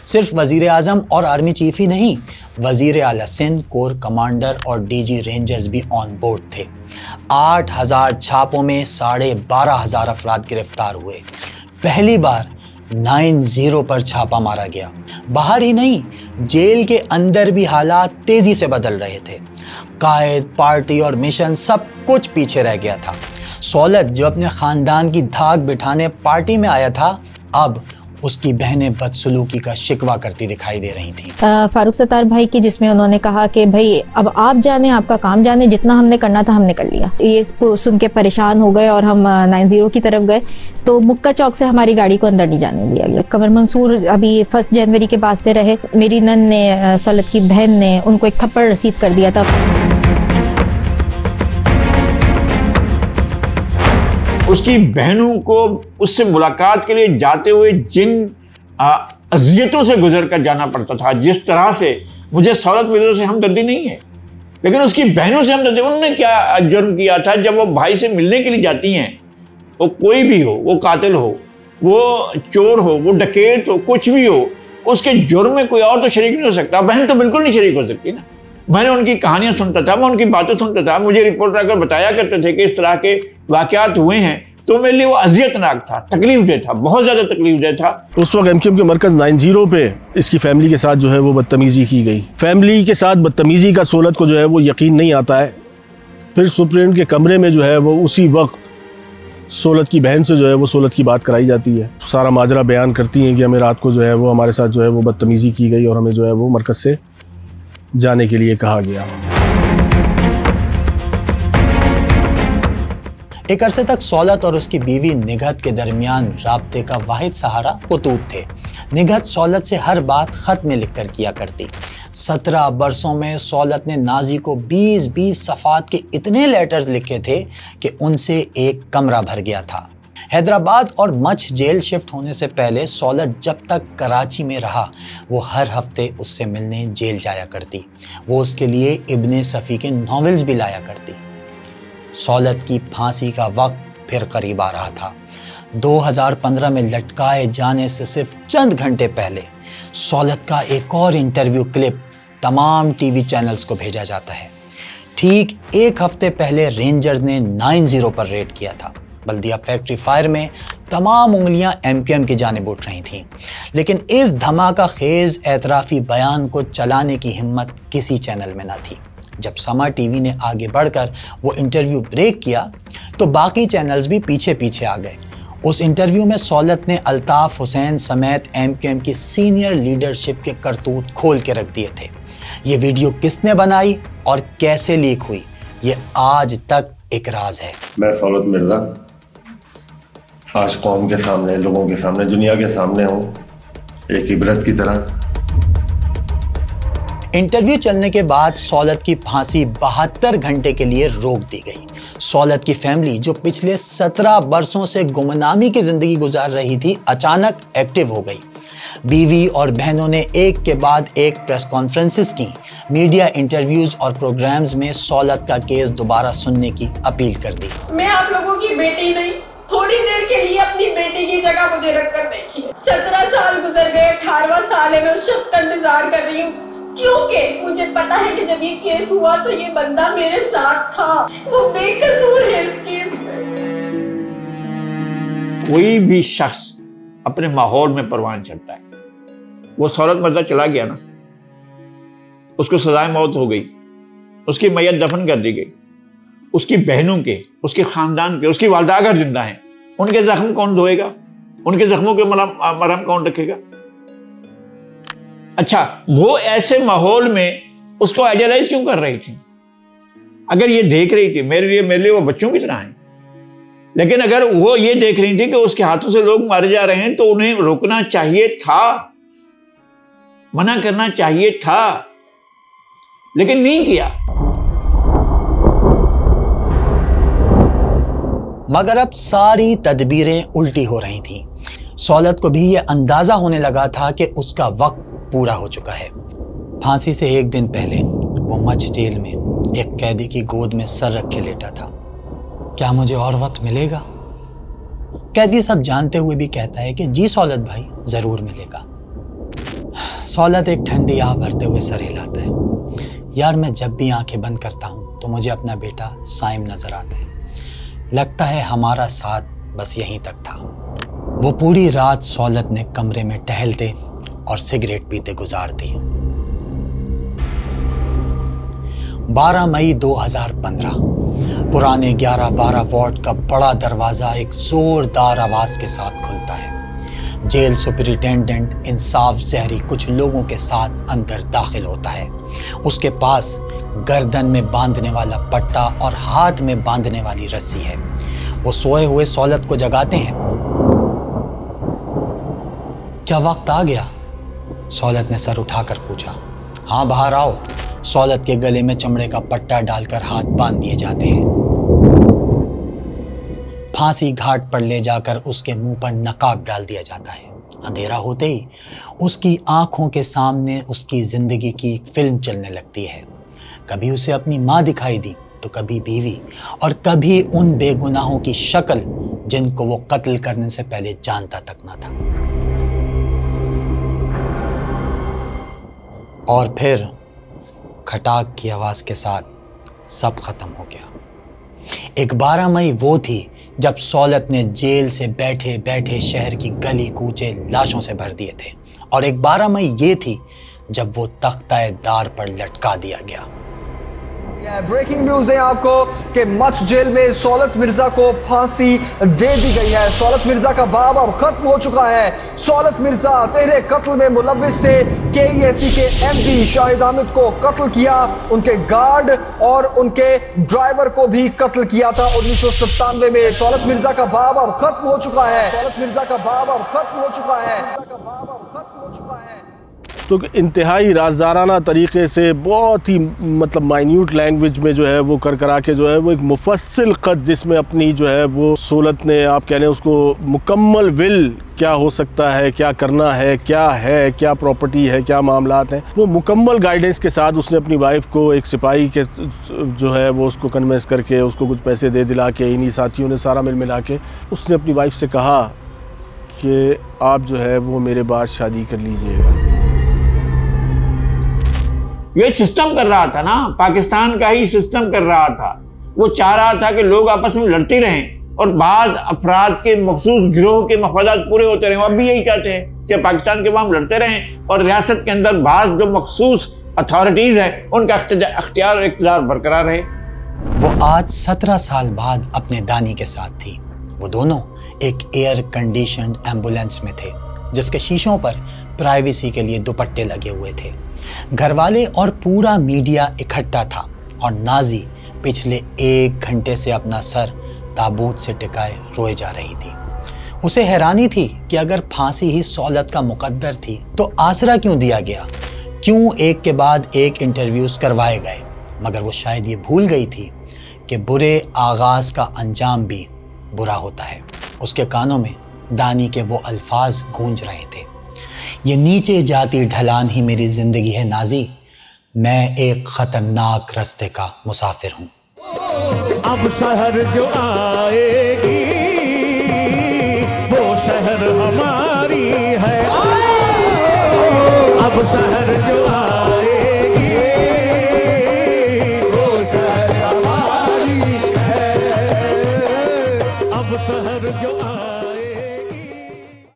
सिर्फ वज़ीर आज़म और आर्मी चीफ ही नहीं, वज़ीर आला सिंध, कोर कमांडर और DG रेंजर्स भी ऑन बोर्ड थे। 8000 छापों में 12,500 अफराद गिरफ्तार हुए। पहली बार 9-0 पर छापा मारा गया। बाहर ही नहीं, जेल के अंदर भी हालात तेजी से बदल रहे थे। कायद, पार्टी और मिशन सब कुछ पीछे रह गया था। सौलत जो अपने खानदान की धाक बिठाने पार्टी में आया था, अब उसकी बहनें बदसलूकी का शिकवा करती दिखाई दे रही थीं। फारूक सत्तार भाई की, जिसमें उन्होंने कहा कि भाई अब आप जाने, आपका काम जाने, जितना हमने करना था हमने कर लिया। ये सुन के परेशान हो गए और हम 9-0 की तरफ गए तो मुक्का चौक से हमारी गाड़ी को अंदर नहीं जाने दिया गया। कमर मंसूर अभी 1 जनवरी के बाद से रहे। मेरी नन ने, सौलत की बहन ने उनको एक थप्पड़ रसीद कर दिया था। उसकी बहनों को उससे मुलाकात के लिए जाते हुए जिन अज़ियतों से गुजर कर जाना पड़ता था, जिस तरह से, मुझे सौलत मिर्ज़ा से हमदर्दी नहीं है लेकिन उसकी बहनों से हमदर्दी। उन्होंने क्या जुर्म किया था? जब वो भाई से मिलने के लिए जाती हैं, वो कोई भी हो, वो कातिल हो, वो चोर हो, वो डकैत हो, कुछ भी हो, उसके जुर्म में कोई और तो शरीक नहीं हो सकता। बहन तो बिल्कुल नहीं शरीक हो सकती ना। मैंने उनकी कहानियां सुनता था, मैं उनकी बातें सुनता था, मुझे रिपोर्टर आकर बताया करते थे कि इस तरह के वाक़यात हुए हैं, तो मेरे लिए वो अज़ियतनाक था, तकलीफदेह था, बहुत ज़्यादा तकलीफदेह था। उस वक्त MQM के मरकज़ 9-0 पे इसकी फैमिली के साथ जो है वो बदतमीज़ी की गई। फैमिली के साथ बदतमीज़ी का सौलत को जो है वो यकीन नहीं आता है। फिर सुप्रीटेंडेंट के कमरे में जो है वो उसी वक्त सौलत की बहन से जो है वो सौलत की बात कराई जाती है। सारा माजरा बयान करती हैं कि हमें रात को जो है वो हमारे साथ जो है वो बदतमीज़ी की गई और हमें जो है वो मरकज़ से जाने के लिए कहा गया। एक अरसे तक सौलत और उसकी बीवी निगहत के दरमियान राब्ते का वाहिद सहारा खतूत थे। निगहत सौलत से हर बात खत में लिख कर किया करती। 17 बरसों में सौलत ने नाजी को 20-20 सफ़ात के इतने लेटर्स लिखे थे कि उनसे एक कमरा भर गया था। हैदराबाद और मछ जेल शिफ्ट होने से पहले सौलत जब तक कराची में रहा, वो हर हफ्ते उससे मिलने जेल जाया करती। वो उसके लिए इब्ने सफ़ी के नॉवेल्स भी लाया करती। सौलत की फांसी का वक्त फिर करीब आ रहा था। 2015 में लटकाए जाने से सिर्फ चंद घंटे पहले सौलत का एक और इंटरव्यू क्लिप तमाम टीवी चैनल्स को भेजा जाता है। ठीक एक हफ्ते पहले रेंजर्स ने 9-0 पर रेड किया था। बल्दिया फैक्ट्री फायर में तमाम उंगलियां MQM की जानिब उठ रही थीं, लेकिन इस धमाका खेज एतराफ़ी बयान को चलाने की हिम्मत किसी चैनल में न थी। जब समा टीवी ने आगे बढ़कर वो इंटरव्यू ब्रेक किया तो बाकी चैनल्स भी पीछे पीछे आ गए। उस इंटरव्यू में सौलत ने अल्ताफ़ हुसैन समेत MQM की सीनियर लीडरशिप के करतूत खोल के रख दिए थे। ये वीडियो किसने बनाई और कैसे लीक हुई, ये आज तक एक राज है। मैं सौलत मिर्ज़ा आज कौम के सामने, लोगों के सामने, दुनिया के सामने हूँ एक इबरत की तरह। इंटरव्यू चलने के बाद सौलत की फांसी 72 घंटे के लिए रोक दी गई। सौलत की फैमिली, जो पिछले 17 वर्षों से गुमनामी की जिंदगी गुजार रही थी, अचानक एक्टिव हो गई। बीवी और बहनों ने एक के बाद एक प्रेस कॉन्फ्रेंसेस की, मीडिया इंटरव्यूज और प्रोग्राम्स में सौलत का केस दोबारा सुनने की अपील कर दी। मैं आप लोगों की बेटी नहीं, थोड़ी देर के लिए अपनी बेटी की जगह मुझे रखकर देखिए। 17 साल गुजर गए, 18वां साल है, मैं उस शख्स का इंतजार कर रही हूँ, क्योंकि मुझे पता है कि जब ये केस हुआ तो ये बंदा मेरे साथ था, वो बेकसूर है इस केस में। कोई भी शख्स अपने माहौल में परवान चढ़ता है। वो सौलत मिर्जा चला गया ना, उसको सजाए मौत हो गई, उसकी मैयत दफन कर दी गई, उसकी बहनों के, उसके खानदान के, उसकी वालदा अगर जिंदा हैं, उनके जख्म कौन धोएगा? उनके जख्मों के मरहम कौन रखेगा? अच्छा, वो ऐसे माहौल में उसको आइडियलाइज क्यों कर रही थी? अगर ये देख रही थी मेरे लिए वो बच्चों की तरह हैं, लेकिन अगर वो ये देख रही थी कि उसके हाथों से लोग मारे जा रहे हैं तो उन्हें रोकना चाहिए था, मना करना चाहिए था, लेकिन नहीं किया। मगर अब सारी तदबीरें उल्टी हो रही थीं। सौलत को भी यह अंदाजा होने लगा था कि उसका वक्त पूरा हो चुका है। फांसी से एक दिन पहले वो मच जेल में एक कैदी की गोद में सर रख के लेटा था। क्या मुझे और वक्त मिलेगा? कैदी सब जानते हुए भी कहता है कि जी सौलत भाई, जरूर मिलेगा। सौलत एक ठंडी आह भरते हुए सर हिलाता है। यार, मैं जब भी आंखें बंद करता हूँ तो मुझे अपना बेटा साइम नजर आता है। लगता है हमारा साथ बस यहीं तक था। वो पूरी रात सौलत ने कमरे में टहलते और सिगरेट पीते गुजार दी। 12 मई 2015 पुराने 11-12 वार्ड का बड़ा दरवाजा एक जोरदार आवाज के साथ खुलता है। जेल सुपरिटेंडेंट इंसाफ जहरी कुछ लोगों के साथ अंदर दाखिल होता है। उसके पास गर्दन में बांधने वाला पट्टा और हाथ में बांधने वाली रस्सी है। वो सोए हुए सौलत को जगाते हैं। क्या वक्त आ गया? सौलत ने सर उठाकर पूछा। हाँ, बाहर आओ। सौलत के गले में चमड़े का पट्टा डालकर हाथ बांध दिए जाते हैं। फांसी घाट पर ले जाकर उसके मुंह पर नकाब डाल दिया जाता है। अंधेरा होते ही उसकी आंखों के सामने उसकी जिंदगी की फिल्म चलने लगती है। कभी उसे अपनी माँ दिखाई दी तो कभी बीवी, और कभी उन बेगुनाहों की शक्ल जिनको वो कत्ल करने से पहले जानता तक न था। और फिर खटाक की आवाज के साथ सब खत्म हो गया। एक 12 मई वो थी जब सौलत ने जेल से बैठे बैठे शहर की गली कूचे लाशों से भर दिए थे, और एक 12 मई ये थी जब वो तख्ता-ए-दार पर लटका दिया गया। ब्रेकिंग न्यूज है आपको कि मच जेल में सौलत मिर्जा को फांसी दे दी गई है। सौलत मिर्जा का बाब अब खत्म हो चुका है। सौलत मिर्जा तेरे कत्ल में मुलव्विस थे। KESC के MD शाहिद आमिद को कत्ल किया, उनके गार्ड और उनके ड्राइवर को भी कत्ल किया था 1997 में। सौलत मिर्जा का बाब अब खत्म हो चुका है। सौलत मिर्जा का बाब अब खत्म हो चुका है। तो इंतहाई राज़दाराना तरीके से बहुत ही मतलब माइन्यूट लैंग्वेज में जो है वो करा के जो है वो एक मुफस्सिल ख़त, जिसमें अपनी जो है वो सौलत ने, आप कह रहे हैं उसको मुकम्मल विल, क्या हो सकता है, क्या करना है, क्या प्रॉपर्टी है, क्या मामलात हैं, वो मुकम्मल गाइडेंस के साथ उसने अपनी वाइफ को एक सिपाही के जो है वो उसको कन्वेंस करके उसको कुछ पैसे दे दिला के, इन्हीं साथियों ने सारा मिल मिला के उसने अपनी वाइफ से कहा कि आप जो है वो मेरे बाद शादी कर लीजिएगा। ये सिस्टम कर रहा था ना, पाकिस्तान का ही सिस्टम कर रहा था। वो चाह रहा था कि लोग आपस में लड़ते रहें और बाज अफराद के मखसूस गिरोह के मफादात पूरे होते रहें। अब भी यही चाहते हैं कि पाकिस्तान के वाम लड़ते रहें और रियासत के अंदर बाज जो मखसूस अथॉरिटीज़ हैं उनका अख्तियार और इक़्तिदार बरकरार रहे। वो आज 17 साल बाद अपने दानी के साथ थी। वो दोनों एक एयर कंडीशन्ड एम्बुलेंस में थे जिसके शीशों पर प्राइवेसी के लिए दुपट्टे लगे हुए थे। घरवाले और पूरा मीडिया इकट्ठा था और नाजी पिछले 1 घंटे से अपना सर ताबूत से टिकाए रोए जा रही थी। उसे हैरानी थी कि अगर फांसी ही सौलत का मुकद्दर थी तो आसरा क्यों दिया गया, क्यों एक के बाद एक इंटरव्यूज करवाए गए। मगर वो शायद ये भूल गई थी कि बुरे आगाज का अंजाम भी बुरा होता है। उसके कानों में दानी के वो अल्फाज गूंज रहे थे, ये नीचे जाती ढलान ही मेरी जिंदगी है नाजी, मैं एक खतरनाक रास्ते का मुसाफिर हूँ। अब शहर जो आएगी वो शहर हमारी है, अब शहर जो